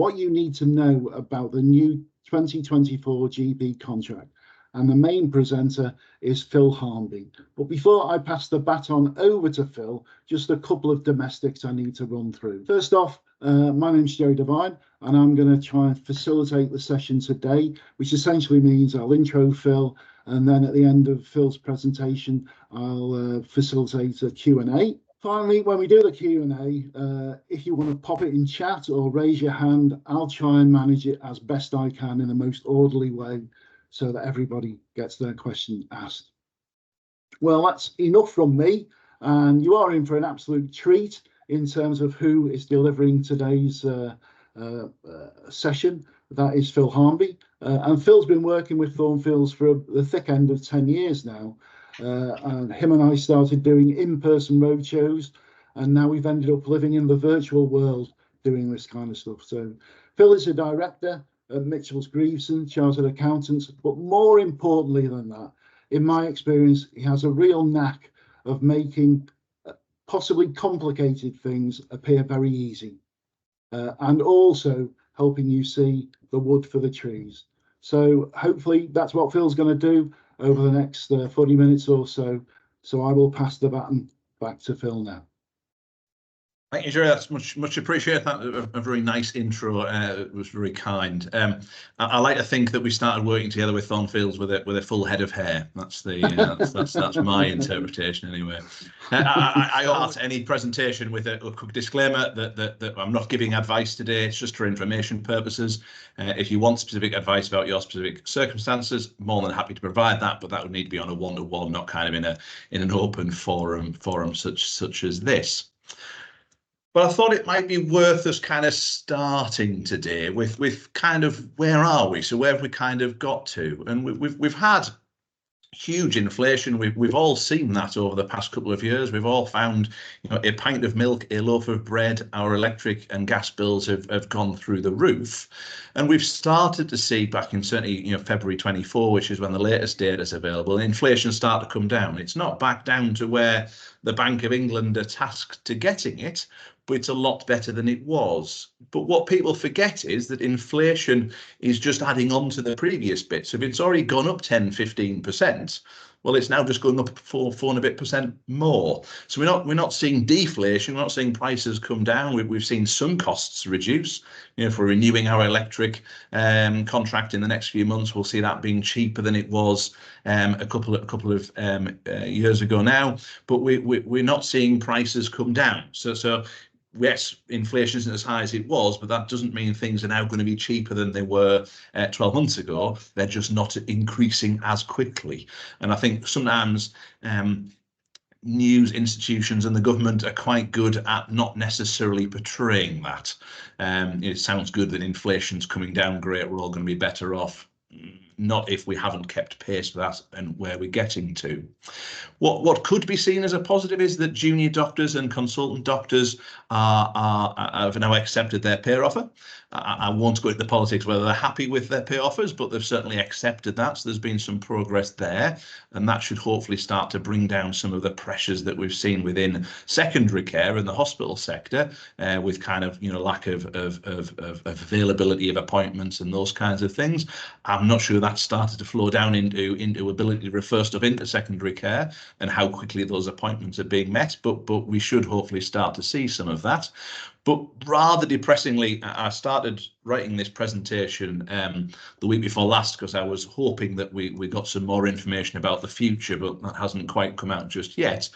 what you need to know about the new 2024 GP contract. And the main presenter is Phil Harnby. But before I pass the baton over to Phil, just a couple of domestics I need to run through. First off, my name's Joe Devine, and I'm going to try and facilitate the session today, which essentially means I'll intro Phil, and then at the end of Phil's presentation, I'll facilitate a Q&A. Finally, when we do the Q&A, if you want to pop it in chat or raise your hand, I'll try and manage it as best I can in the most orderly way, so that everybody gets their question asked. Well, that's enough from me, and you are in for an absolute treat in terms of who is delivering today's session. That is Phil Harnby, and Phil's been working with Thornfields for the thick end of 10 years now, and him and I started doing in-person roadshows, and now we've ended up living in the virtual world doing this kind of stuff. So Phil is a director at Mitchells Greaveson, chartered accountants, but more importantly than that, in my experience, he has a real knack of making possibly complicated things appear very easy, and also helping you see the wood for the trees. So hopefully that's what Phil's going to do over the next 40 minutes or so. So I will pass the baton back to Phil now. Thank you, Gerry. That's much appreciated. That a very nice intro. It was very kind. I like to think that we started working together with Thornfields with a full head of hair. That's that's my interpretation anyway. I start any presentation with a quick disclaimer that I'm not giving advice today. It's just for information purposes. If you want specific advice about your specific circumstances, more than happy to provide that, but that would need to be on a one-to-one, not kind of in an open forum such as this. But I thought it might be worth us kind of starting today with kind of where are we? So where have we kind of got to? And we've had huge inflation. We've all seen that over the past couple of years. We've all found, a pint of milk, a loaf of bread, our electric and gas bills have gone through the roof. And we've started to see back in certainly, February 24, which is when the latest data is available, inflation start to come down. It's not back down to where the Bank of England are tasked to getting it, but it's a lot better than it was. But what people forget is that inflation is just adding on to the previous bit. So if it's already gone up 10–15%, well, it's now just going up 4 and a bit% more. So we're not seeing deflation. We're not seeing prices come down. We've seen some costs reduce. For renewing our electric contract in the next few months, we'll see that being cheaper than it was a couple of years ago now. But we're not seeing prices come down. So yes, inflation isn't as high as it was, but that doesn't mean things are now going to be cheaper than they were 12 months ago. They're just not increasing as quickly. And I think sometimes news institutions and the government are quite good at not necessarily portraying that. It sounds good that inflation's coming down, great, we're all going to be better off. Not if we haven't kept pace with that and where we're getting to. What could be seen as a positive is that junior doctors and consultant doctors have now accepted their pay offer. I won't go into the politics whether they're happy with their pay offers, but they've certainly accepted that. So there's been some progress there, and that should hopefully start to bring down some of the pressures that we've seen within secondary care in the hospital sector, with kind of lack of availability of appointments and those kinds of things. I'm not sure that's started to flow down into ability to refer stuff into secondary care and how quickly those appointments are being met, but we should hopefully start to see some of that. But rather depressingly, I started writing this presentation the week before last because I was hoping that we got some more information about the future, but that hasn't quite come out just yet.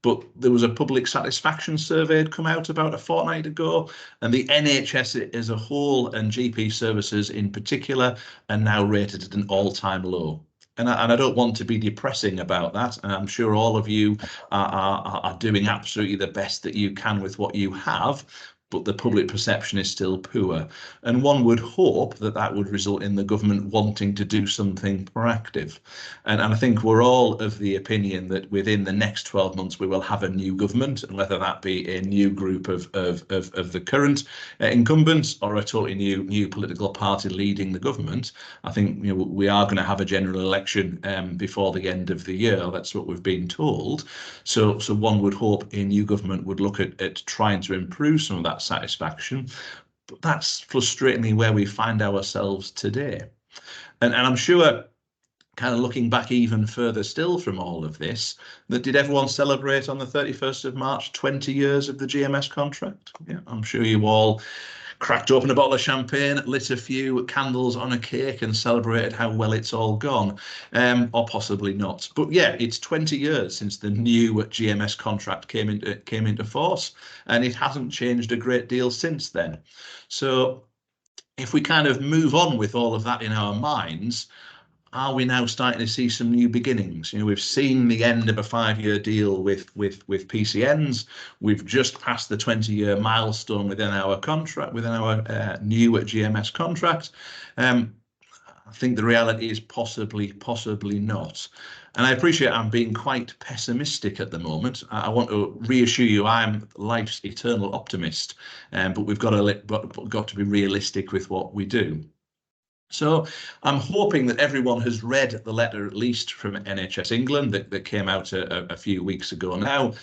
But there was a public satisfaction survey had come out about a fortnight ago, and the NHS as a whole and GP services in particular are now rated at an all-time low. And I don't want to be depressing about that. And I'm sure all of you are doing absolutely the best that you can with what you have. but the public perception is still poor. And one would hope that that would result in the government wanting to do something proactive. And I think we're all of the opinion that within the next 12 months we will have a new government, and whether that be a new group of the current incumbents or a totally new political party leading the government, I think we are going to have a general election before the end of the year. That's what we've been told. So one would hope a new government would look at trying to improve some of that satisfaction. But that's frustratingly where we find ourselves today. And I'm sure, kind of looking back even further still from all of this, that did everyone celebrate on the 31st of March 20 years of the GMS contract? Yeah, I'm sure you all cracked open a bottle of champagne, lit a few candles on a cake and celebrated how well it's all gone, or possibly not. But yeah, it's 20 years since the new GMS contract came into force, and it hasn't changed a great deal since then. So if we kind of move on with all of that in our minds, are we now starting to see some new beginnings? You know, we've seen the end of a 5-year deal with PCNs. We've just passed the 20-year milestone within our contract, within our new GMS contract. I think the reality is possibly not. And I appreciate I'm being quite pessimistic at the moment. I want to reassure you I'm life's eternal optimist, but we've got to be realistic with what we do. So I'm hoping that everyone has read the letter, at least from NHS England, that came out a few weeks ago now,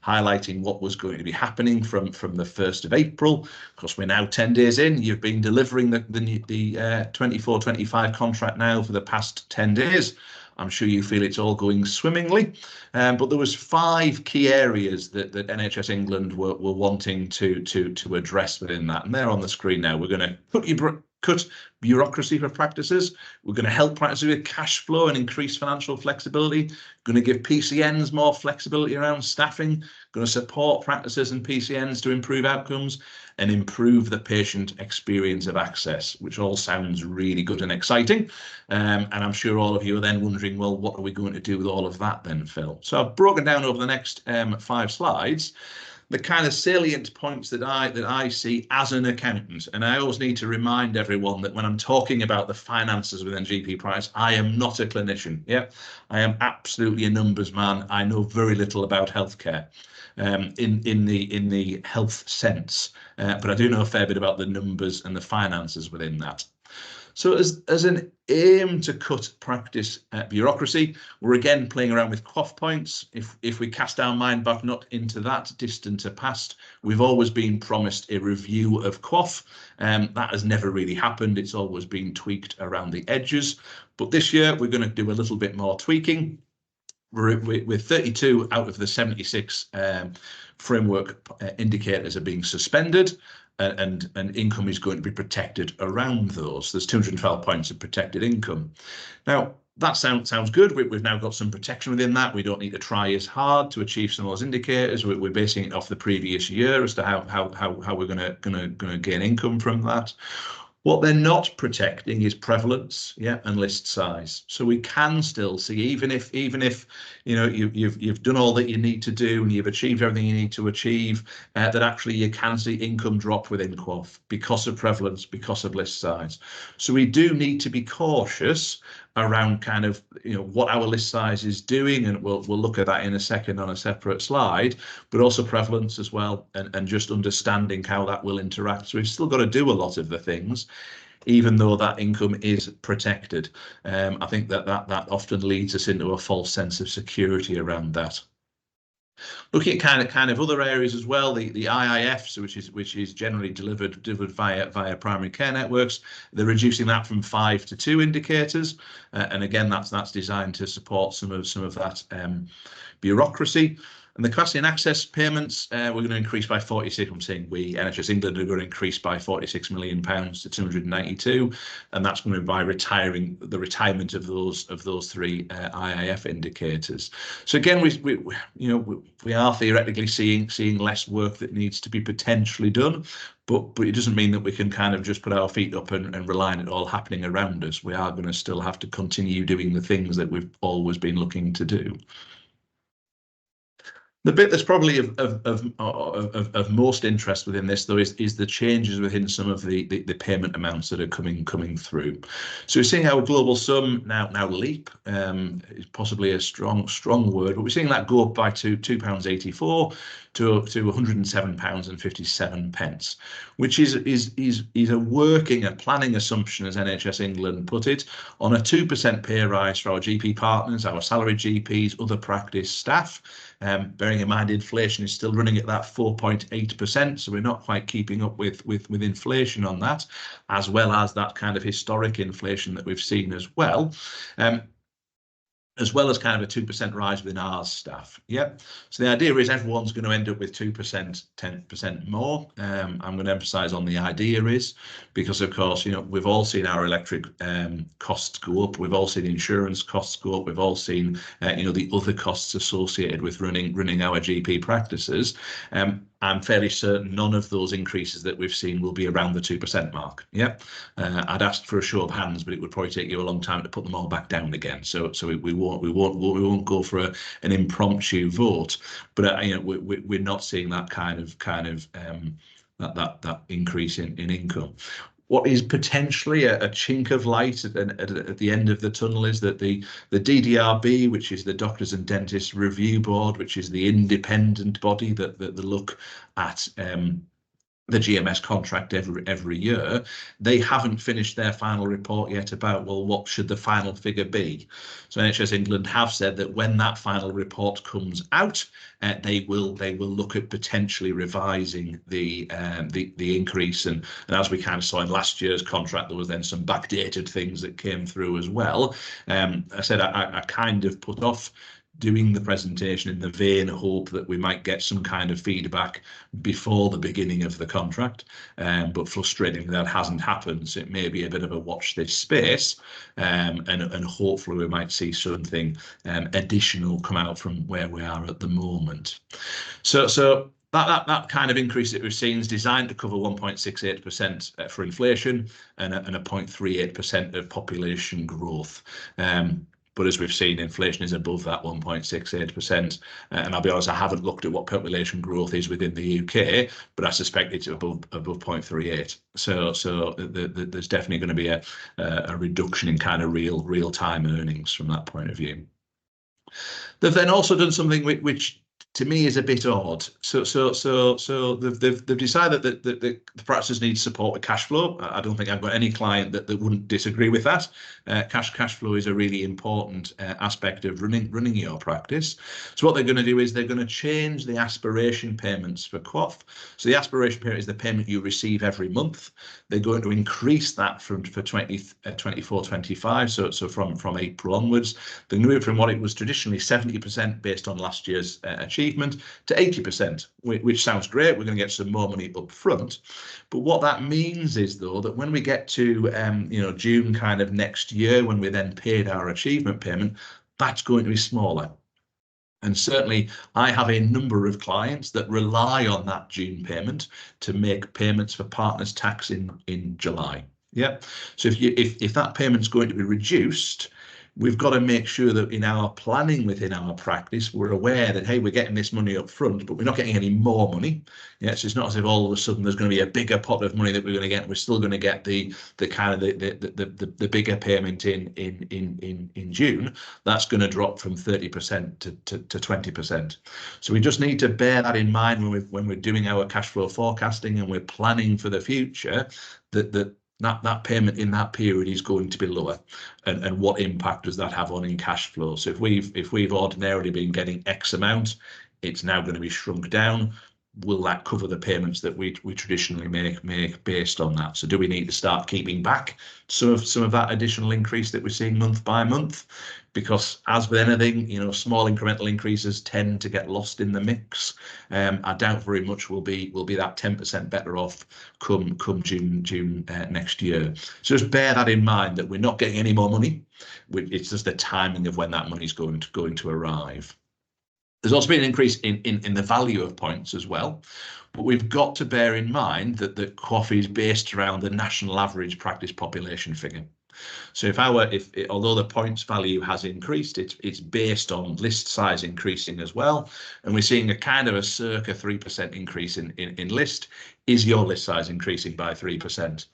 highlighting what was going to be happening from the 1st of April. Of course, we're now 10 days in. You've been delivering the 24-25 contract now for the past 10 days. I'm sure you feel it's all going swimmingly, but there was 5 key areas that NHS England were wanting to address within that, and they're on the screen now. We're going to cut bureaucracy for practices. We're going to help practices with cash flow and increase financial flexibility. Going to give PCNs more flexibility around staffing. Going to support practices and PCNs to improve outcomes and improve the patient experience of access, which all sounds really good and exciting. And I'm sure all of you are then wondering, well, what are we going to do with all of that then, Phil? So I've broken down over the next 5 slides the kind of salient points that I see as an accountant. And I always need to remind everyone that when I'm talking about the finances within GP practice, I am not a clinician. Yeah, I am absolutely a numbers man. I know very little about healthcare in the health sense, but I do know a fair bit about the numbers and the finances within that. So as an aim to cut practice bureaucracy, we're again playing around with QOF points. If we cast our mind back not into that distant past, we've always been promised a review of QOF. That has never really happened. It's always been tweaked around the edges. But this year, we're going to do a little bit more tweaking. With 32 out of the 76 framework indicators are being suspended. And income is going to be protected around those. There's 212 points of protected income. Now, that sounds good. We've now got some protection within that. We don't need to try as hard to achieve some of those indicators. We're basing it off the previous year as to how we're going to gain income from that. What they're not protecting is prevalence, yeah, and list size. So we can still see, even if you know you've done all that you need to do and you've achieved everything you need to achieve, that actually you can see income drop within QOF because of prevalence, because of list size. So we do need to be cautious around kind of what our list size is doing, and we'll look at that in a second on a separate slide, but also prevalence as well, and just understanding how that will interact. So we've still got to do a lot of the things, even though that income is protected. I think that often leads us into a false sense of security around that. Looking at kind of other areas as well, the IIFs, which is generally delivered via primary care networks, they're reducing that from 5 to 2 indicators, and again that's designed to support some of that bureaucracy. And the capacity and access payments, we're going to increase by 46. I'm saying we, NHS England, are going to increase by £46 million to 292, and that's going to be by the retirement of those 3 IIF indicators. So again, we are theoretically seeing less work that needs to be potentially done, but it doesn't mean that we can kind of just put our feet up and rely on it all happening around us. We are going to still have to continue doing the things that we've always been looking to do. The bit that's probably of most interest within this, though, is the changes within some of the payment amounts that are coming through. So we're seeing our global sum now leap, is possibly a strong word, but we're seeing that go up by £2.84 to £107.57, which is a working and planning assumption, as NHS England put it, on a 2% pay rise for our GP partners, our salaried GPs, other practice staff. Bearing in mind inflation is still running at that 4.8%, so we're not quite keeping up with inflation on that, as well as that kind of historic inflation that we've seen as well. As well as kind of a 2% rise within our staff. Yep. So the idea is everyone's going to end up with 2%, 10% more. I'm going to emphasize on the idea is because, of course, you know, we've all seen our electric costs go up. We've all seen insurance costs go up. We've all seen, you know, the other costs associated with running our GP practices. I'm fairly certain none of those increases that we've seen will be around the 2% mark. Yep. I'd ask for a show of hands, but it would probably take you a long time to put them all back down again. So we won't go for an impromptu vote, but you know, we're not seeing that kind of that increase in income. What is potentially a chink of light at the end of the tunnel is that the DDRB, which is the Doctors and Dentists Review Board, which is the independent body that look at the GMS contract every year, they haven't finished their final report yet about, well, what should the final figure be? So NHS England have said that when that final report comes out, they will look at potentially revising the increase, and as we kind of saw in last year's contract, there was then some backdated things that came through as well. I said I kind of put off doing the presentation in the vain hope that we might get some kind of feedback before the beginning of the contract, but frustratingly that hasn't happened, so it may be a bit of a watch this space, and hopefully we might see something additional come out from where we are at the moment. So that kind of increase that we've seen is designed to cover 1.68% for inflation and a 0.38% of population growth. But as we've seen, inflation is above that 1.68%. And I'll be honest, I haven't looked at what population growth is within the UK, but I suspect it's above 0.38. So there's definitely going to be a reduction in kind of real-time earnings from that point of view. They've then also done something which to me is a bit odd. So they've decided that the practices need support with cash flow. I don't think I've got any client that wouldn't disagree with that. Cash flow is a really important aspect of running your practice. So what they're going to do is they're going to change the aspiration payments for QOF. So the aspiration payment is the payment you receive every month. They're going to increase that for 24-25. So from April onwards, they're going to move from what it was traditionally 70% based on last year's achievement to 80%, which sounds great. We're going to get some more money up front. But what that means is, though, that when we get to June kind of next year, when we then paid our achievement payment, that's going to be smaller. And certainly I have a number of clients that rely on that June payment to make payments for partners tax in July. Yeah. So if that payment's going to be reduced, we've got to make sure that in our planning within our practice, we're aware that, hey, we're getting this money up front, but we're not getting any more money. Yeah, so it's not as if all of a sudden there's going to be a bigger pot of money that we're going to get. We're still going to get the kind of the bigger payment in June. That's going to drop from 30% to 20%. So we just need to bear that in mind when we're doing our cash flow forecasting and we're planning for the future, that payment in that period is going to be lower, and what impact does that have on cash flow? So if we've ordinarily been getting X amount, it's now going to be shrunk down. Will that cover the payments that we traditionally make based on that? So do we need to start keeping back some of that additional increase that we're seeing month by month? Because as with anything, small incremental increases tend to get lost in the mix. I doubt very much we'll be that 10% better off come June next year. So just bear that in mind, that we're not getting any more money. It's just the timing of when that money is going to arrive. There's also been an increase in the value of points as well, but we've got to bear in mind that the QOF is based around the national average practice population figure. So although the points value has increased, it's based on list size increasing as well, and we're seeing a kind of a circa 3% increase in list. Is your list size increasing by 3%?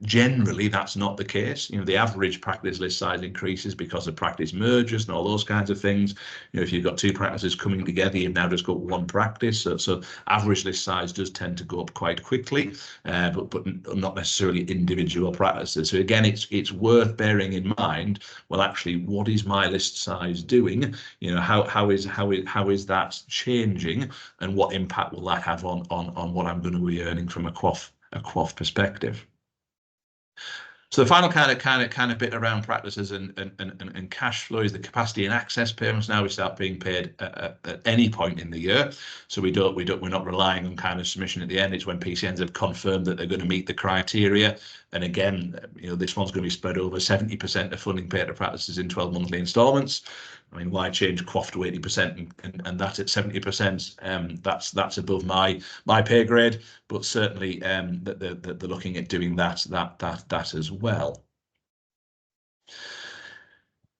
Generally, that's not the case. The average practice list size increases because of practice mergers and all those kinds of things. If you've got two practices coming together, you've now just got one practice. So average list size does tend to go up quite quickly, but not necessarily individual practices. So again, it's worth bearing in mind, well, actually, what is my list size doing? How is that changing, and what impact will that have on what I'm going to be earning from a quaff perspective? So the final kind of bit around practices and cash flow is the capacity and access payments. Now we start being paid at any point in the year, so we're not relying on kind of submission at the end. It's when PCNs have confirmed that they're going to meet the criteria. And again, this one's going to be spread over 70% of funding paid to practices in 12 monthly instalments. I mean, why change quaff to 80% and that at 70%? That's above my pay grade, but certainly that they're looking at doing that as well.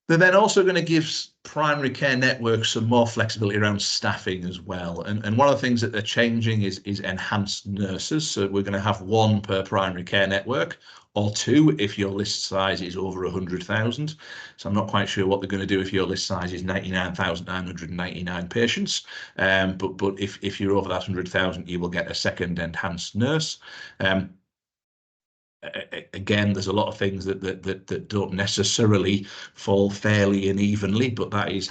They're then also going to give primary care networks some more flexibility around staffing as well. And one of the things that they're changing is enhanced nurses. So we're going to have one per primary care network, or two if your list size is over 100,000. So I'm not quite sure what they're going to do if your list size is 99,999 patients. But if you're over that 100,000, you will get a second enhanced nurse. Again, there's a lot of things that don't necessarily fall fairly and evenly, but that's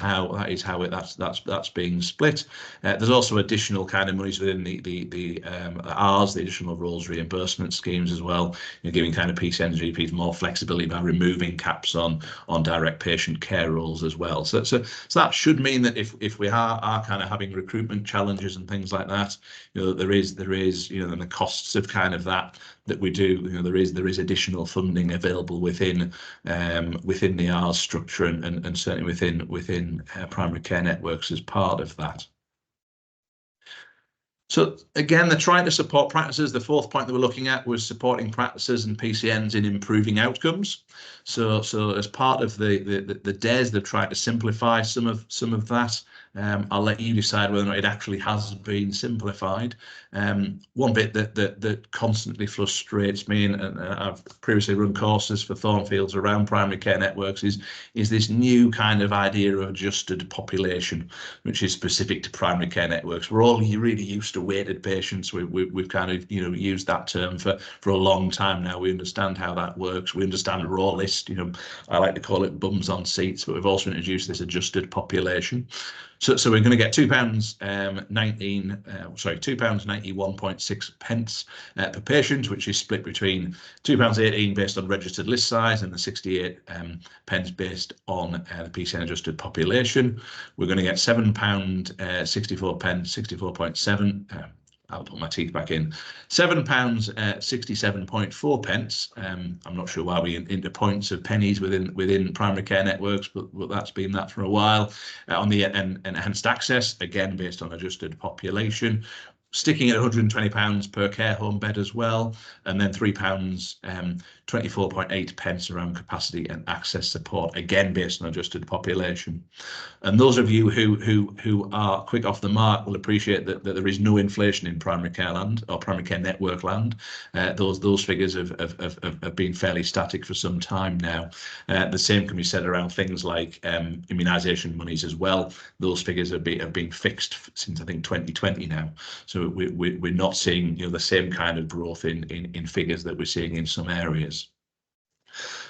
being split. There's also additional kind of monies within the R's, the additional roles reimbursement schemes as well. Giving kind of PCNs and GPs more flexibility by removing caps on direct patient care roles as well. So that should mean that if we are kind of having recruitment challenges and things like that, there is and the costs of kind of that we do, there is additional funding available within the R's structure and certainly within primary care networks as part of that. So again, they're trying to support practices. The fourth point that we're looking at was supporting practices and PCNs in improving outcomes. So as part of the DES, they've tried to simplify some of that. I'll let you decide whether or not it actually has been simplified. One bit that constantly frustrates me, and I've previously run courses for Thornfields around primary care networks, is this new kind of idea of adjusted population, which is specific to primary care networks. We're all really used to weighted patients. We've kind of used that term for a long time now. We understand how that works. We understand raw list. I like to call it bums on seats, but we've also introduced this adjusted population. So we're going to get £2.91.6 per patient, which is split between £2.18 based on registered list size and the 68 pence based on the PCN adjusted population. We're going to get £7.64.7. I'll put my teeth back in. £7.67.4 pence. I'm not sure why we into points of pennies within primary care networks, but that's been that for a while. On the enhanced access, again based on adjusted population, sticking at £120 per care home bed as well, and then £3.24.8 pence around capacity and access support, again based on adjusted population. And those of you who are quick off the mark will appreciate that there is no inflation in primary care land or primary care network land. Those figures have been fairly static for some time now. The same can be said around things like immunisation monies as well. Those figures have been fixed since I think 2020 now. So we're not seeing the same kind of growth in figures that we're seeing in some areas.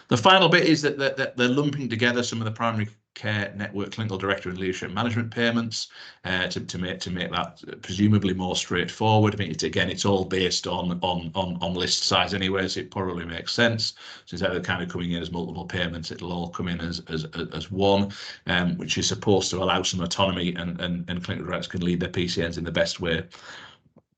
The final bit is that they're lumping together some of the primary care network clinical director and leadership management payments to make that presumably more straightforward. I mean, it's all based on list size anyway, so it probably makes sense. So instead of kind of coming in as multiple payments, it'll all come in as one, which is supposed to allow some autonomy and clinical directors can lead their PCNs in the best way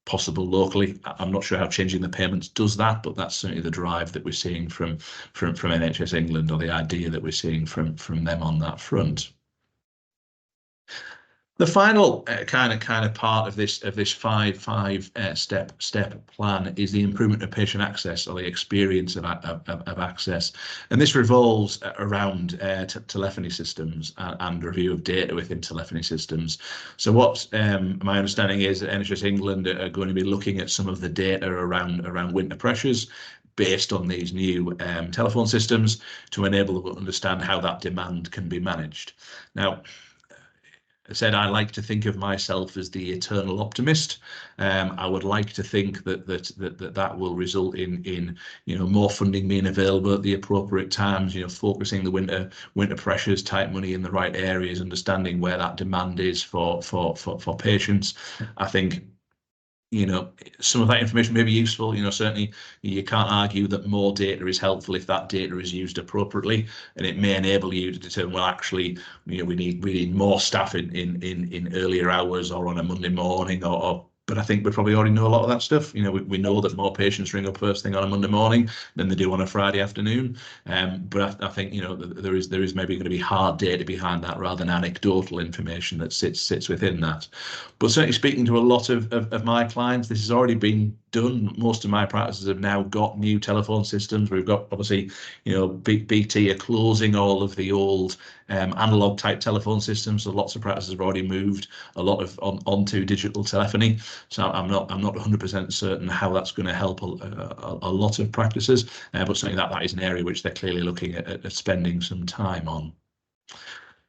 possible locally. I'm not sure how changing the payments does that, but that's certainly the drive that we're seeing from NHS England, or the idea that we're seeing from them on that front. The final kind of part of this five step plan is the improvement of patient access, or the experience of access, and this revolves around telephony systems and review of data within telephony systems. So what my understanding is that NHS England are going to be looking at some of the data around winter pressures based on these new telephone systems to enable them to understand how that demand can be managed. Now, I said I like to think of myself as the eternal optimist. I would like to think that will result in more funding being available at the appropriate times. Focusing the winter pressures, tight money in the right areas, understanding where that demand is for patients. I think some of that information may be useful. Certainly you can't argue that more data is helpful if that data is used appropriately, and it may enable you to determine, well, actually, we need more staff in earlier hours or on a Monday morning, but I think we probably already know a lot of that stuff. We know that more patients ring up first thing on a Monday morning than they do on a Friday afternoon. But I think there is maybe going to be hard data behind that rather than anecdotal information that sits within that. But certainly speaking to a lot of my clients, this has already been done. Most of my practices have now got new telephone systems. We've got, obviously, BT are closing all of the old analog type telephone systems, so lots of practices have already moved a lot of onto digital telephony. So I'm not 100% certain how that's going to help a lot of practices, but certainly that is an area which they're clearly looking at spending some time on.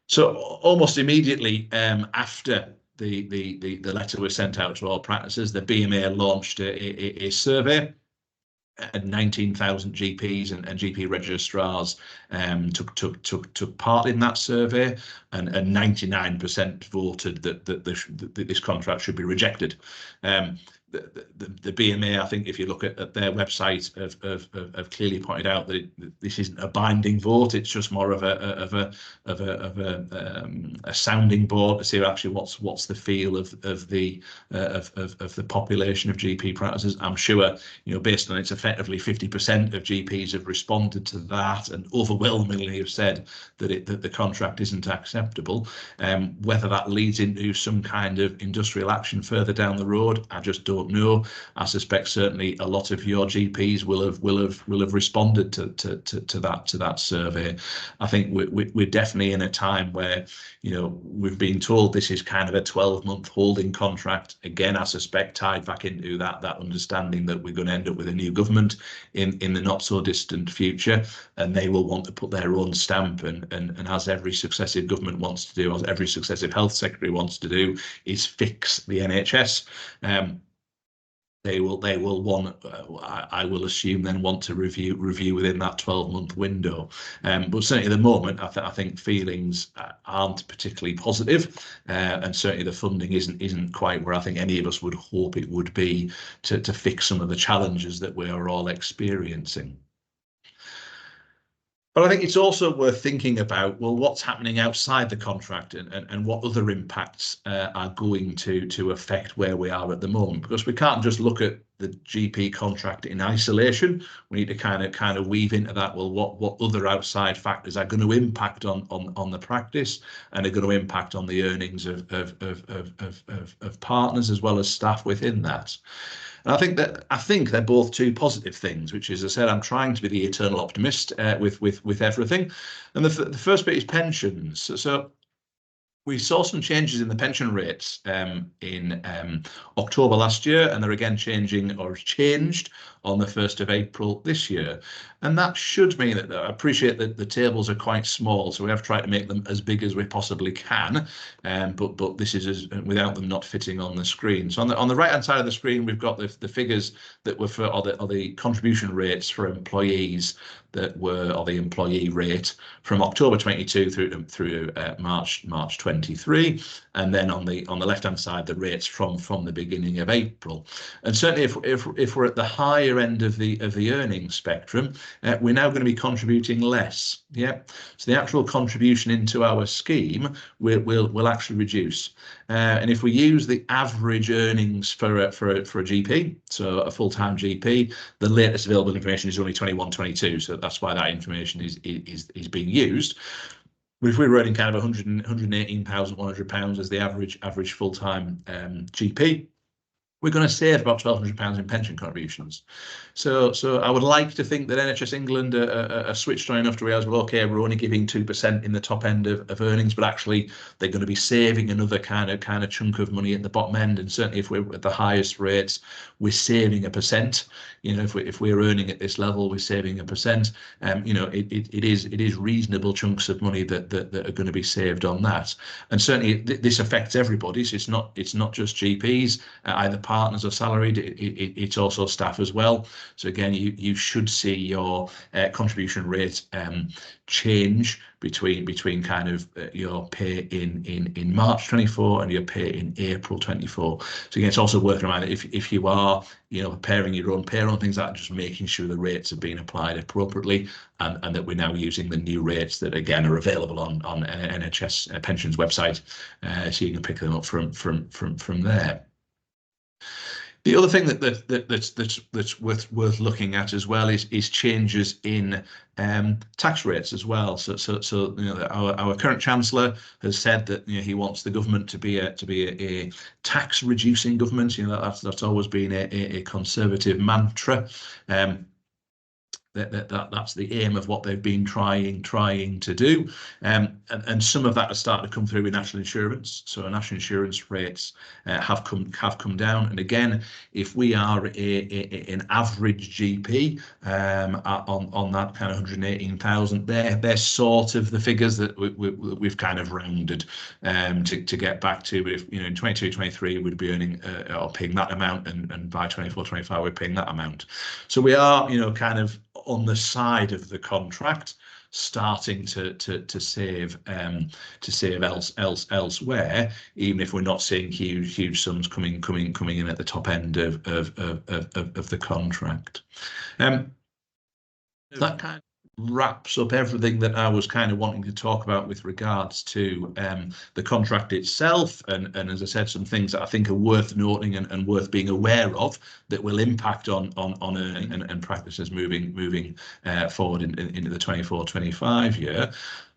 So almost immediately after the letter was sent out to all practices, the BMA launched a survey, and 19,000 GPs and GP registrars took part in that survey, and 99% voted that this contract should be rejected. The BMA, I think, if you look at their website, have clearly pointed out that this isn't a binding vote. It's just more of a sounding board to see actually what's the feel of the population of GP practices. I'm sure, based on it's effectively 50% of GPs have responded to that and overwhelmingly have said that the contract isn't acceptable. Whether that leads into some kind of industrial action further down the road, I just don't know. I suspect certainly a lot of your GPs will have responded to that survey. I think we're definitely in a time where we've been told this is kind of a 12-month holding contract. Again, I suspect tied back into that understanding that we're going to end up with a new government in the not so distant future, and they will want to put their own stamp, and as every successive government wants to do, as every successive health secretary wants to do, is fix the NHS. They will want, I will assume, then want to review within that 12-month window. But certainly at the moment, I think feelings aren't particularly positive, and certainly the funding isn't quite where I think any of us would hope it would be to fix some of the challenges that we are all experiencing. But I think it's also worth thinking about, well, what's happening outside the contract, and what other impacts are going to affect where we are at the moment, because we can't just look at the GP contract in isolation. We need to kind of weave into that, well, what other outside factors are going to impact on the practice and are going to impact on the earnings of partners as well as staff within that. And I think they're both two positive things, which is, as I said, I'm trying to be the eternal optimist with everything. And the first bit is pensions. So we saw some changes in the pension rates in October last year, and they're again changed on the 1st of April this year. And that should mean that, I appreciate that the tables are quite small, so we have tried to make them as big as we possibly can, but this is without them not fitting on the screen. So on the right hand side of the screen, we've got the figures that were for, or the contribution rates for employees that were, or the employee rate from October 22 through March 23, and then on the left hand side the rates from the beginning of April. And certainly if we're at the higher end of the earnings spectrum, we're now going to be contributing less. Yeah, so the actual contribution into our scheme will actually reduce. And if we use the average earnings for a GP, so a full-time GP, the latest available information is only 21-22, so that's why that information is being used. if we're earning kind of £118,100 as the average full-time GP, we're going to save about £1,200 in pension contributions. So I would like to think that NHS England are switched on enough to realise, well, okay, we're only giving 2% in the top end of earnings, but actually they're going to be saving another kind of chunk of money at the bottom end. And certainly if we're at the highest rates, we're saving 1%. You know, if we're earning at this level, we're saving 1%. You know, it is reasonable chunks of money that are going to be saved on that. And certainly this affects everybody. So it's not just GPs, either partners or salaried. It's also staff as well. So again, you should see your contribution rate change between kind of your pay in March 24 and your pay in April 24. So again, it's also worth reminding if you are, you know, preparing your own payroll and things like that, just making sure the rates have been applied appropriately, and that we're now using the new rates that again are available on NHS Pensions website, so you can pick them up from there. The other thing that's worth looking at as well is changes in tax rates as well. So you know, our current Chancellor has said that, you know, he wants the government to be a tax reducing government. You know, that's always been a Conservative mantra. That's the aim of what they've been trying to do, and some of that has started to come through with national insurance. So our national insurance rates have come down, and again, if we are an average GP on that kind of 118,000, they're sort of the figures that we've kind of rounded to get back to. But if, you know, in 22-23 we'd be earning or paying that amount, and by 24-25 we're paying that amount. So we are, you know, kind of on the side of the contract, starting to save elsewhere, even if we're not seeing huge sums coming in at the top end of the contract. That kind of wraps up everything that I was kind of wanting to talk about with regards to the contract itself, and as I said, some things that I think are worth noting and worth being aware of that will impact on earning and practices moving forward into the 24-25 year.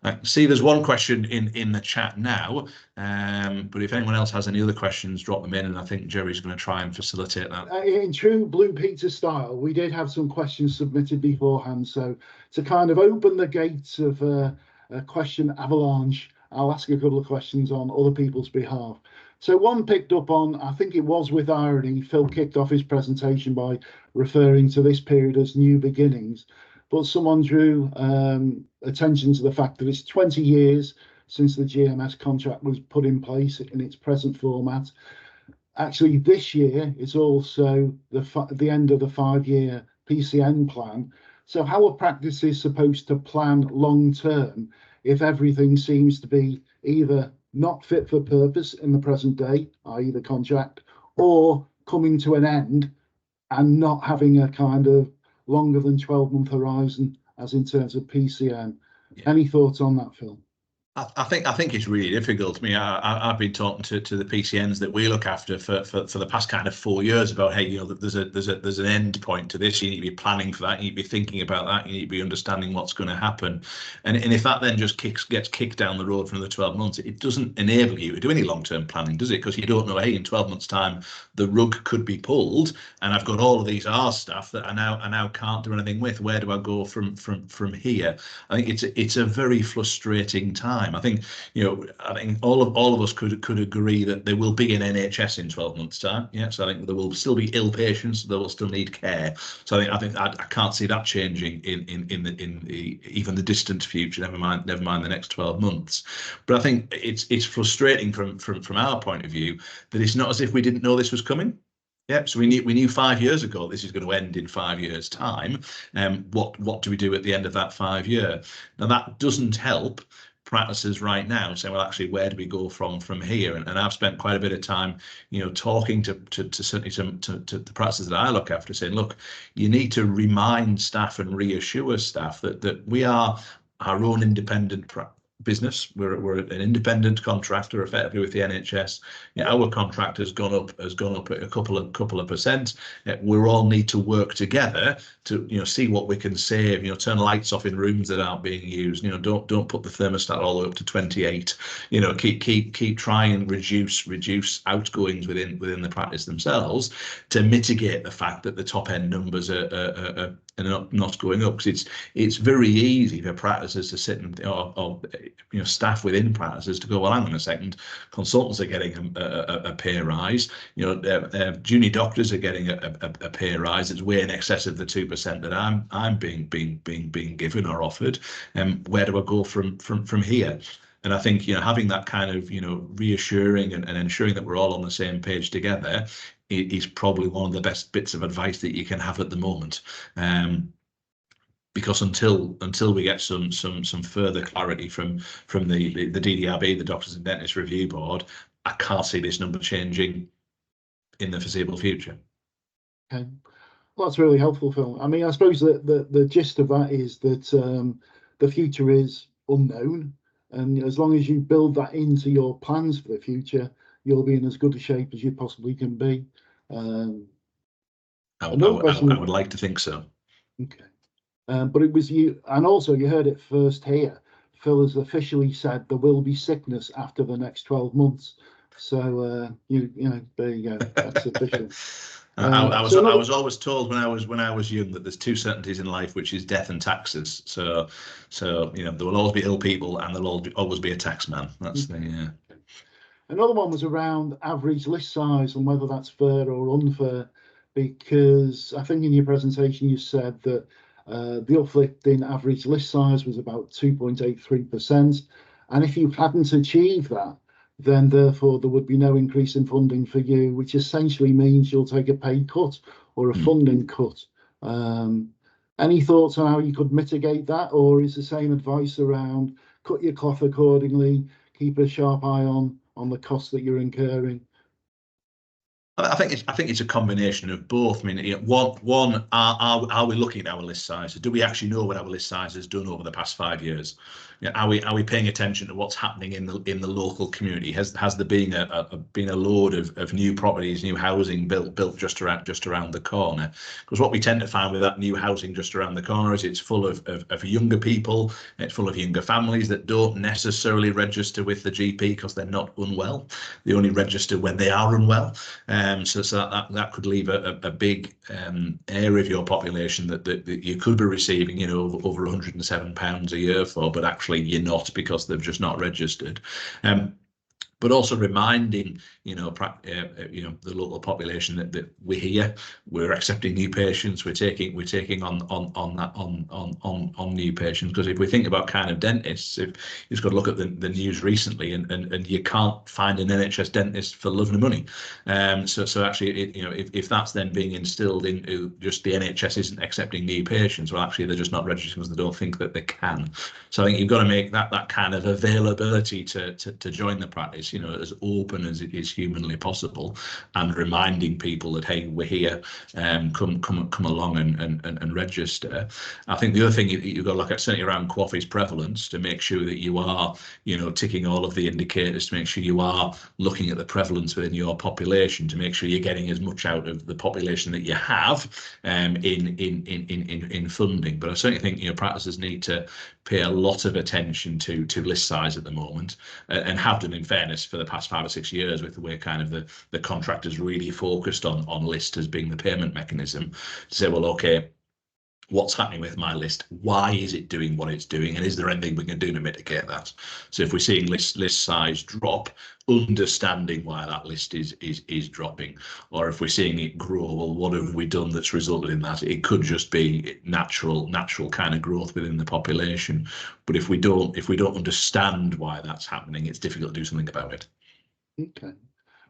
I see there's one question in the chat now, but if anyone else has any other questions, drop them in, and I think Gerry's going to try and facilitate that. In true Blue Peter style, we did have some questions submitted beforehand, so to kind of open the gates of a question avalanche, I'll ask a couple of questions on other people's behalf. So one picked up on, I think it was with irony, Phil kicked off his presentation by referring to this period as new beginnings, but someone drew attention to the fact that it's 20 years since the GMS contract was put in place in its present format. Actually, this year is also the end of the 5-year PCN plan. So how are practices supposed to plan long term if everything seems to be either not fit for purpose in the present day, i.e. the contract, or coming to an end and not having a kind of longer than 12-month horizon as in terms of PCN? Yeah. Any thoughts on that, Phil? I think it's really difficult. I mean, I've been talking to the PCNs that we look after for the past kind of 4 years about, hey, you know, there's an end point to this. You need to be planning for that. You need to be thinking about that. You need to be understanding what's going to happen. And if that then just gets kicked down the road for another 12 months, it doesn't enable you to do any long-term planning, does it? Because you don't know, hey, in 12 months' time, the rug could be pulled, and I've got all of these R staff that I now can't do anything with. Where do I go from here? I think it's a very frustrating time. I think, you know, all of us could agree that there will be an NHS in 12 months' time. Yeah, so I think there will still be ill patients. They will still need care. So I think I can't see that changing in even the distant future. Never mind the next 12 months. But I think it's frustrating from our point of view that it's not as if we didn't know this was coming. Yeah, so we knew 5 years ago this is going to end in 5 years' time. What do we do at the end of that 5 year? Now that doesn't help practices right now saying, well, actually, where do we go from here? And I've spent quite a bit of time, you know, talking to certainly to the practices that I look after, saying, look, you need to remind staff and reassure staff that we are our own independent business. We're an independent contractor, effectively, with the NHS. Our contract has gone up at a couple of percent. We all need to work together to see what we can save. Turn lights off in rooms that aren't being used. Don't put the thermostat all the way up to 28. Keep trying and reduce outgoings within the practice themselves to mitigate the fact that the top end numbers are not going up. Because it's very easy for practices to sit and or staff within practices to go, well, hang on a second, consultants are getting a pay rise, junior doctors are getting a pay rise. It's way in excess of the 2% that I'm being given or offered. Where do I go from here? And I think having that kind of reassuring and ensuring that we're all on the same page together is probably one of the best bits of advice that you can have at the moment. Because until we get some further clarity from the DDRB, the Doctors and Dentists Review Board, I can't see this number changing in the foreseeable future. Okay, well, that's really helpful, Phil. I mean, I suppose that the gist of that is that the future is unknown, and as long as you build that into your plans for the future, you'll be in as good a shape as you possibly can be. I would like to think so. Okay. But it was you, and also you heard it first here. Phil has officially said there will be sickness after the next 12 months. So there you go. That's official. I was always told when I was young that there's two certainties in life, which is death and taxes. So there will always be ill people, and there'll always be a tax man. That's the. Another one was around average list size and whether that's fair or unfair, because I think in your presentation you said that the uplift in average list size was about 2.83%. And if you hadn't achieved that, then therefore there would be no increase in funding for you, which essentially means you'll take a pay cut or a funding cut. Any thoughts on how you could mitigate that, or is the same advice around cut your cloth accordingly, keep a sharp eye on the costs that you're incurring? I think it's a combination of both. I mean, one are we looking at our list sizes? Do we actually know what our list size has done over the past 5 years? Are we paying attention to what's happening in the local community? Has there been a load of new properties, new housing built just around the corner? Because what we tend to find with that new housing just around the corner is it's full of younger people, it's full of younger families that don't necessarily register with the GP because they're not unwell. They only register when they are unwell. So that could leave a big area of your population that you could be receiving, over £107 a year for, but actually you're not because they've just not registered. But also reminding, the local population that we're here, we're accepting new patients, we're taking on new patients. Because if we think about kind of dentists, if you've got to look at the news recently, and you can't find an NHS dentist for love nor money. So actually, if that's then being instilled into just the NHS isn't accepting new patients, well, actually they're just not registering because they don't think that they can. So I think you've got to make that kind of availability to join the practice, as open as it is humanly possible, and reminding people that, hey, we're here, come along and register. I think the other thing you've got to look at, certainly around QAFE's prevalence, to make sure that you are, ticking all of the indicators, to make sure you are looking at the prevalence within your population, to make sure you're getting as much out of the population that you have in funding. But I certainly think practices need to pay a lot of attention to list size at the moment, and have done, in fairness, for the past 5 or 6 years, with the way kind of the contractors really focused on list as being the payment mechanism, to say, well, okay, what's happening with my list? Why is it doing what it's doing? And is there anything we can do to mitigate that? So if we're seeing list size drop, understanding why that list is dropping, or if we're seeing it grow, well, what have we done that's resulted in that? It could just be natural kind of growth within the population. But if we don't understand why that's happening, it's difficult to do something about it. Okay.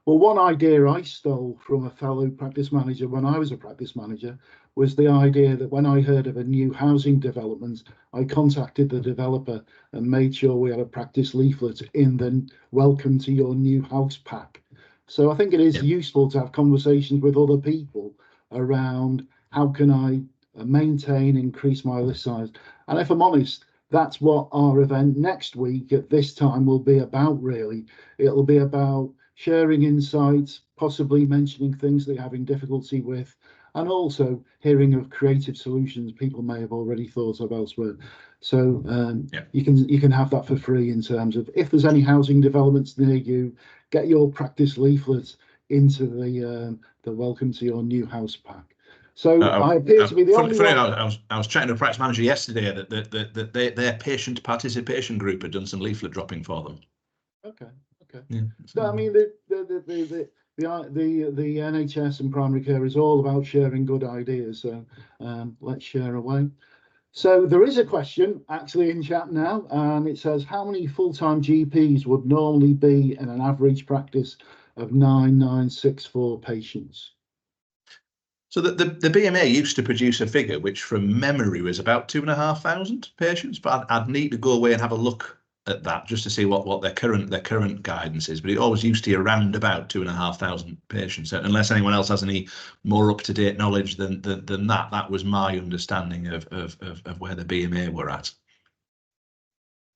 Well, one idea I stole from a fellow practice manager when I was a practice manager was the idea that when I heard of a new housing development, I contacted the developer and made sure we had a practice leaflet in the welcome to your new house pack. So I think it is useful to have conversations with other people around how can I maintain, increase my list size. And if I'm honest, that's what our event next week at this time will be about, really. It'll be about sharing insights, possibly mentioning things they're having difficulty with, and also hearing of creative solutions people may have already thought of elsewhere. So you can have that for free in terms of, if there's any housing developments near you, get your practice leaflets into the welcome to your new house pack. So I appear to be the only one. I was chatting to a practice manager yesterday that their patient participation group had done some leaflet dropping for them. Okay. Yeah. So I mean, the NHS and primary care is all about sharing good ideas. So let's share away. So there is a question actually in chat now, and it says, how many full-time GPs would normally be in an average practice of 9964 patients? So the BMA used to produce a figure which from memory was about 2,500 patients, but I'd need to go away and have a look at that just to see what their current guidance is. But it always used to be around about 2,500 patients, unless anyone else has any more up-to-date knowledge than that. That was my understanding of where the BMA were at.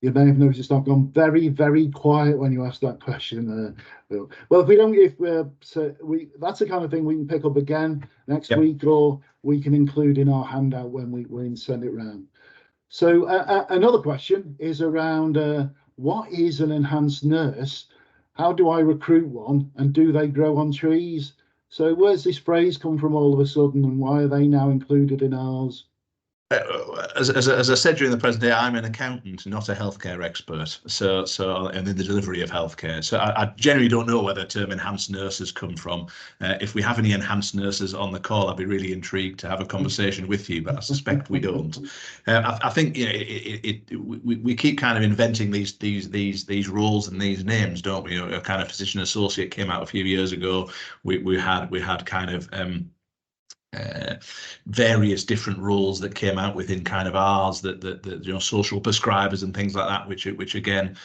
You may have noticed I've gone very, very quiet when you asked that question. Well, if we don't give, that's the kind of thing we can pick up again next week, or we can include in our handout when we send it round. So another question is around what is an enhanced nurse? How do I recruit one, and do they grow on trees? So where's this phrase come from all of a sudden, and why are they now included in ours? As I said during the presentation, I'm an accountant, not a healthcare expert. So and in the delivery of healthcare. So I generally don't know where the term enhanced nurses come from. If we have any enhanced nurses on the call, I'd be really intrigued to have a conversation with you, but I suspect we don't. I think we keep kind of inventing these roles and these names, don't we? A kind of physician associate came out a few years ago. We had kind of various different roles that came out within kind of ours, that social prescribers and things like that, which again,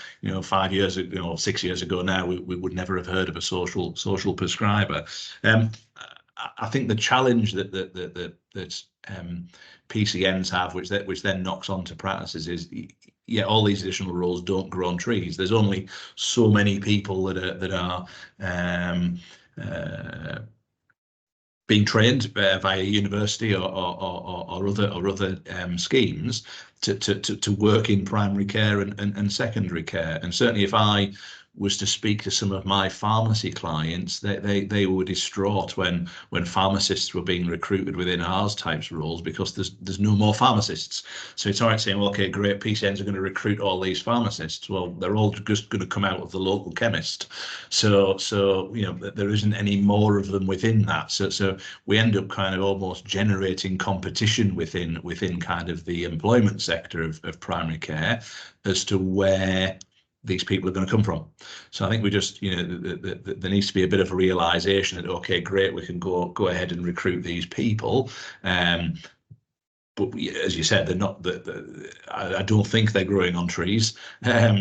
5 years ago, 6 years ago now, we would never have heard of a social prescriber. I think the challenge that PCNs have, which then knocks onto practices, is all these additional roles don't grow on trees. There's only so many people that are being trained via university or other schemes to work in primary care and secondary care. And certainly if I was to speak to some of my pharmacy clients, they were distraught when pharmacists were being recruited within ours types roles, because there's no more pharmacists. So it's all right saying, well, okay, great, PCNs are going to recruit all these pharmacists. Well, they're all just going to come out of the local chemist. So there isn't any more of them within that. So we end up kind of almost generating competition within kind of the employment sector of primary care as to where these people are going to come from. So I think we just, there needs to be a bit of a realization that, okay, great, we can go ahead and recruit these people. But as you said, they're not. I don't think they're growing on trees.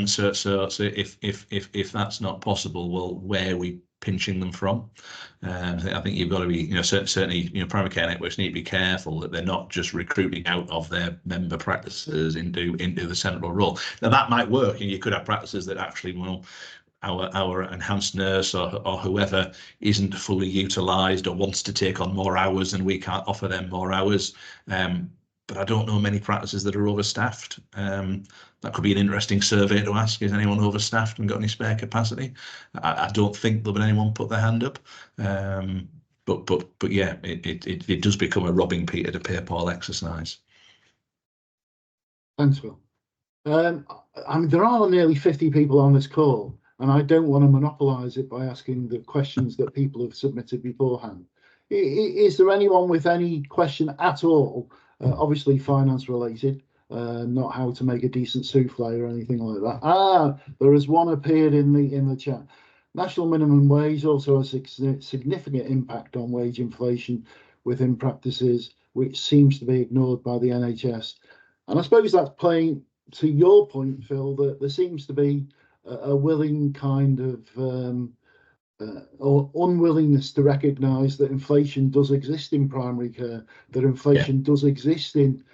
So if that's not possible, well, where are we pinching them from? I think you've got to be, certainly, primary care networks need to be careful that they're not just recruiting out of their member practices into the central role. Now that might work, and you could have practices that actually, well, our enhanced nurse or whoever isn't fully utilised or wants to take on more hours, and we can't offer them more hours. But I don't know many practices that are overstaffed. That could be an interesting survey to ask: is anyone overstaffed and got any spare capacity? I don't think there'll be anyone put their hand up. But yeah, it does become a robbing Peter to pay Paul exercise. Thanks, Phil. I mean, there are nearly 50 people on this call, and I don't want to monopolise it by asking the questions that people have submitted beforehand. Is there anyone with any question at all? Obviously finance related, not how to make a decent souffle or anything like that. There is one appeared in the chat. National minimum wage also has a significant impact on wage inflation within practices, which seems to be ignored by the NHS. And I suppose that's playing to your point, Phil, that there seems to be a willing kind of or unwillingness to recognise that inflation does exist in primary care, that inflation does exist in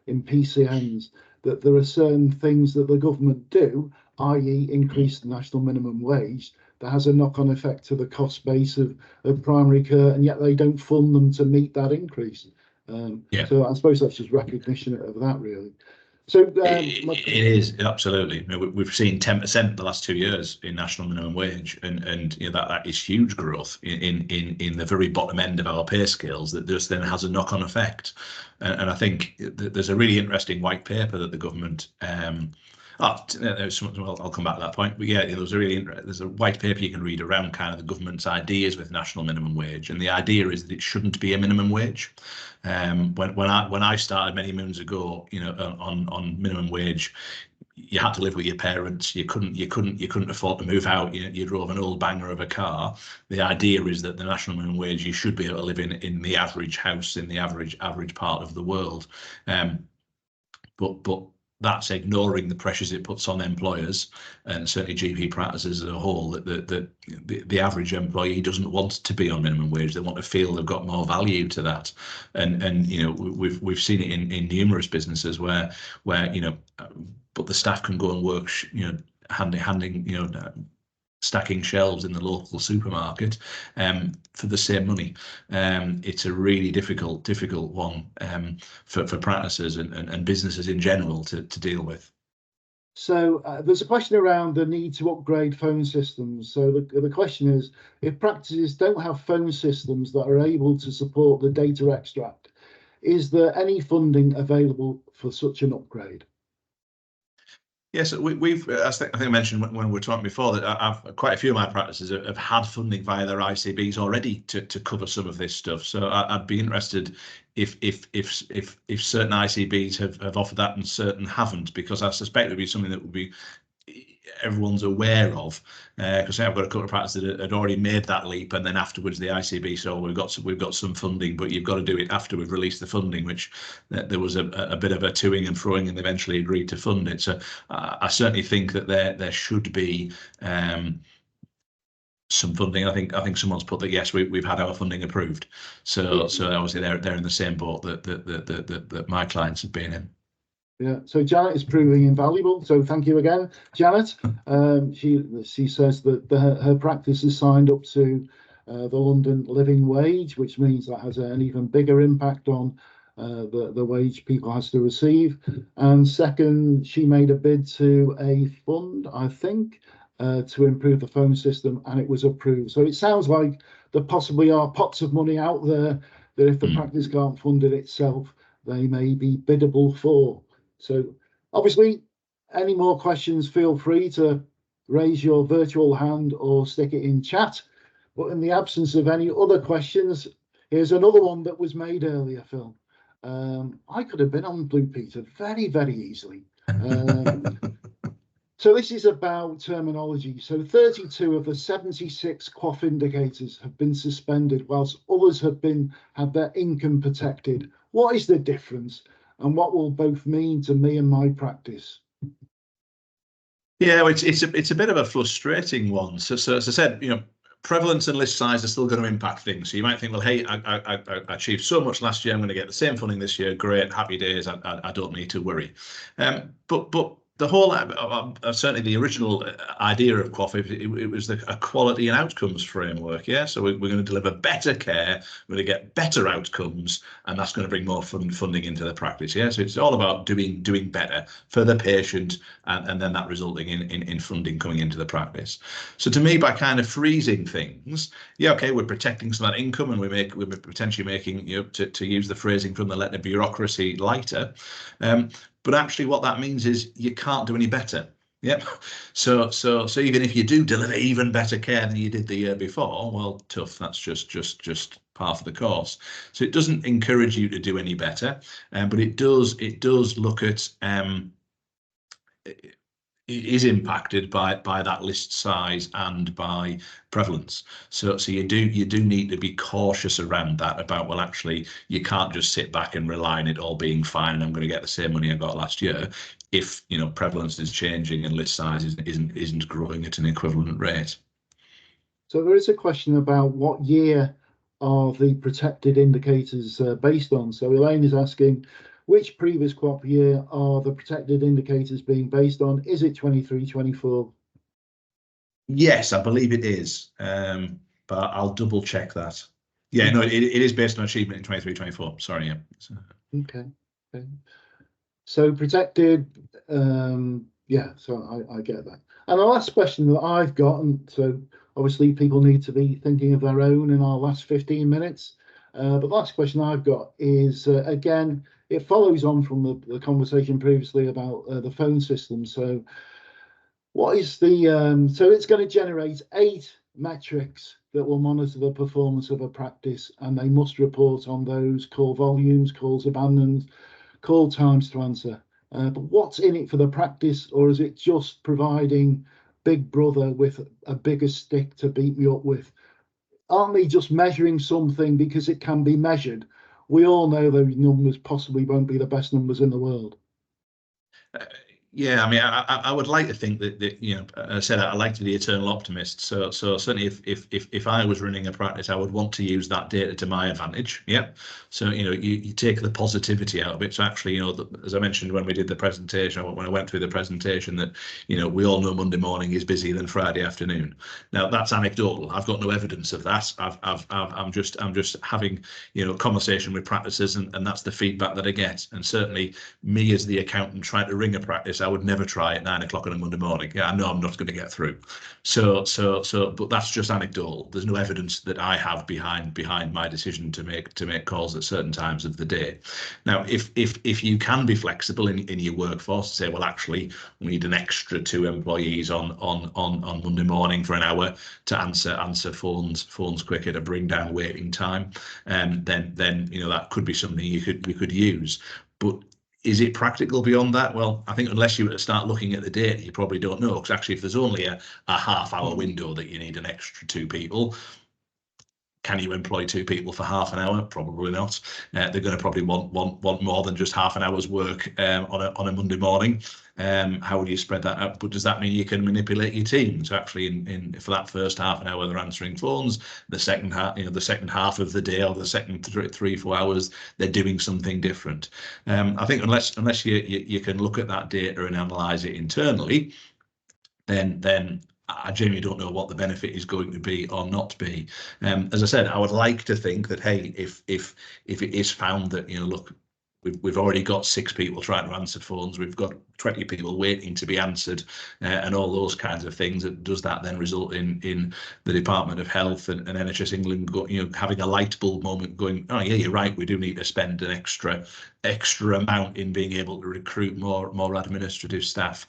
PCNs. that there are certain things that the government do, i.e. increase the national minimum wage, that has a knock-on effect to the cost base of primary care, and yet they don't fund them to meet that increase. So I suppose that's just recognition of that, really. So it is absolutely. I mean, we've seen 10% the last 2 years in national minimum wage, and you know, that is huge growth in the very bottom end of our pay scales. That just then has a knock-on effect, and I think there's a really interesting white paper that the government. I'll come back to that point. But yeah, there's a white paper you can read around kind of the government's ideas with national minimum wage, and the idea is that it shouldn't be a minimum wage. When I started many moons ago, you know, on minimum wage, you had to live with your parents. You couldn't afford to move out. You drove an old banger of a car. The idea is that the national minimum wage, you should be able to live in the average house in the average part of the world. But that's ignoring the pressures it puts on employers, and certainly GP practices as a whole. That the average employee doesn't want to be on minimum wage. They want to feel they've got more value to that, and you know, we've seen it in numerous businesses where you know, but the staff can go and work, you know, handing you know, stacking shelves in the local supermarket for the same money. It's a really difficult one for practices and businesses in general to deal with. So there's a question around the need to upgrade phone systems. So the question is, if practices don't have phone systems that are able to support the data extract, is there any funding available for such an upgrade? Yes, we've. I think I mentioned when we were talking before that quite a few of my practices have had funding via their ICBs already to cover some of this stuff. So I'd be interested if certain ICBs have offered that and certain haven't, because I suspect it would be something that would be everyone's aware of, because I've got a couple of practices that had already made that leap, and then afterwards the ICB said, "Oh, we've got some funding, but you've got to do it after we've released the funding," which there was a bit of a toing and froing, and they eventually agreed to fund it. So I certainly think that there should be some funding. I think someone's put that yes, we've had our funding approved. So obviously they're in the same boat that my clients have been in. Yeah, so Janet is proving invaluable. So thank you again, Janet. She says that her practice is signed up to the London living wage, which means that has an even bigger impact on the wage people has to receive. And second, she made a bid to a fund, I think, to improve the phone system, and it was approved. So it sounds like there possibly are pots of money out there that if the practice can't fund it itself, they may be biddable for. So obviously, any more questions, feel free to raise your virtual hand or stick it in chat. But in the absence of any other questions, here's another one that was made earlier, Phil. I could have been on Blue Peter very, very easily. So this is about terminology. So 32 of the 76 QOF indicators have been suspended, whilst others have had their income protected. What is the difference? And what will both mean to me and my practice? Yeah, it's a bit of a frustrating one. So as I said, you know, prevalence and list size are still going to impact things. So you might think, well, hey, I achieved so much last year, I'm going to get the same funding this year. Great, happy days. I don't need to worry. But the whole, certainly the original idea of QOF, it was a quality and outcomes framework. Yeah, so we're going to deliver better care, we're going to get better outcomes, and that's going to bring more funding into the practice. Yeah, so it's all about doing better for the patient, and then that resulting in funding coming into the practice. So to me, by kind of freezing things, yeah, okay, we're protecting some of that income, and we're potentially making, you know, to use the phrasing from the letter, bureaucracy lighter. But actually what that means is you can't do any better. Yep. So even if you do deliver even better care than you did the year before, well, tough. That's just par for the course. So it doesn't encourage you to do any better, but it does look at it is impacted by that list size and by prevalence. So you do need to be cautious around that, about, well, actually you can't just sit back and rely on it all being fine and I'm going to get the same money I got last year if, you know, prevalence is changing and list size isn't growing at an equivalent rate. So there is a question about what year are the protected indicators based on. So Elaine is asking, which previous crop year are the protected indicators being based on? Is it 23-24? Yes, I believe it is, but I'll double check that. Yeah, no, it is based on achievement in 23-24. Sorry, yeah. Okay. So protected, yeah, so I get that. And the last question that I've got, and so obviously people need to be thinking of their own in our last 15 minutes. But the last question I've got is, again, it follows on from the conversation previously about the phone system. So what is the, so it's going to generate 8 metrics that will monitor the performance of a practice, and they must report on those: call volumes, calls abandoned, call times to answer. But what's in it for the practice, or is it just providing Big Brother with a bigger stick to beat me up with? Aren't they just measuring something because it can be measured? We all know those numbers possibly won't be the best numbers in the world. Yeah, I mean, I would like to think that you know, I said I like to be the eternal optimist. So certainly, if I was running a practice, I would want to use that data to my advantage. Yeah. So you know, you take the positivity out of it. So actually, you know, as I mentioned when we did the presentation, when I went through the presentation, that you know, we all know Monday morning is busier than Friday afternoon. Now that's anecdotal. I've got no evidence of that. I'm just having, you know, conversation with practices, and that's the feedback that I get. And certainly, me as the accountant trying to ring a practice, I would never try at 9 o'clock on a Monday morning. Yeah, I know I'm not going to get through. So, but that's just anecdotal. There's no evidence that I have behind my decision to make calls at certain times of the day. Now, if you can be flexible in your workforce, say, well, actually, we need an extra 2 employees on Monday morning for an hour to answer phones quicker, to bring down waiting time, then you know, that could be something you could use. But is it practical beyond that? Well, I think unless you were to start looking at the data, you probably don't know. Because actually, if there's only a half-hour window that you need an extra 2 people, can you employ 2 people for half an hour? Probably not. They're going to probably want more than just half an hour's work on a Monday morning. How would you spread that out? But does that mean you can manipulate your team? So actually, for that first half an hour, they're answering phones. The second half, you know, the second half of the day, or the second 3-4 hours, they're doing something different. I think unless you can look at that data and analyze it internally, then I genuinely don't know what the benefit is going to be or not be. As I said, I would like to think that, hey, if it is found that, you know, look, we've already got 6 people trying to answer phones, we've got 20 people waiting to be answered, and all those kinds of things, does that then result in the Department of Health and NHS England having a light bulb moment, going, oh yeah, you're right, we do need to spend an extra amount in being able to recruit more administrative staff.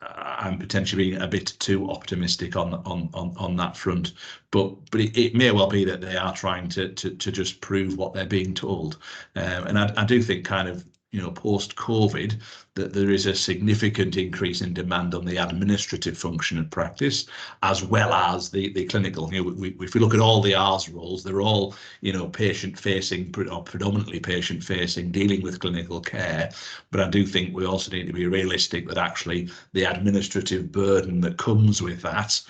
I'm potentially being a bit too optimistic on that front, but it may well be that they are trying to just prove what they're being told, and I do think, kind of, you know, post-COVID, that there is a significant increase in demand on the administrative function of practice, as well as the clinical. You know, if we look at all the R's roles, they're all, you know, patient-facing, or predominantly patient-facing, dealing with clinical care. But I do think we also need to be realistic that actually the administrative burden that comes with that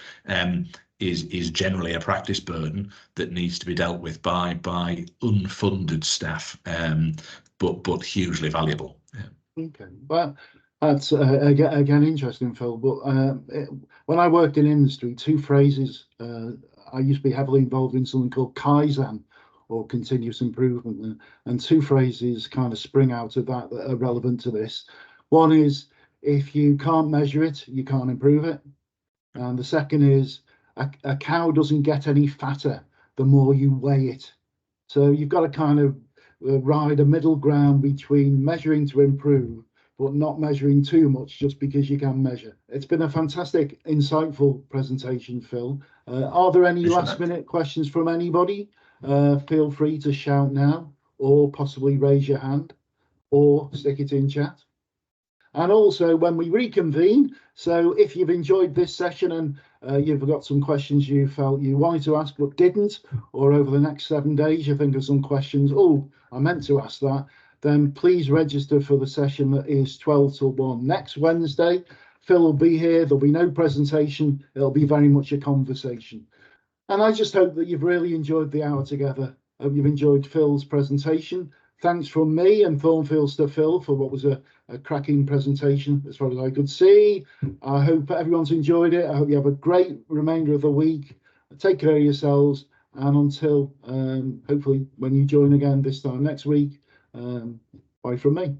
is generally a practice burden that needs to be dealt with by unfunded staff, but hugely valuable. Yeah. Okay, well, that's again interesting, Phil. But when I worked in industry, 2 phrases. I used to be heavily involved in something called Kaizen, or continuous improvement, and 2 phrases kind of spring out of that are relevant to this. One is, if you can't measure it, you can't improve it, and the second is, a cow doesn't get any fatter the more you weigh it. So you've got to kind of ride a middle ground between measuring to improve, but not measuring too much just because you can measure. It's been a fantastic, insightful presentation, Phil. Are there any last-minute questions from anybody? Feel free to shout now, or possibly raise your hand, or stick it in chat. And also, when we reconvene, so if you've enjoyed this session and you've got some questions you felt you wanted to ask but didn't, or over the next 7 days you think of some questions, oh, I meant to ask that, then please register for the session that is 12 till 1 next Wednesday. Phil will be here. There'll be no presentation. It'll be very much a conversation. And I just hope that you've really enjoyed the hour together. I hope you've enjoyed Phil's presentation. thanks from me and Thornfields to Phil for what was a cracking presentation as far as I could see. I hope everyone's enjoyed it. I hope you have a great remainder of the week. Take care of yourselves, and until hopefully when you join again this time next week, bye from me.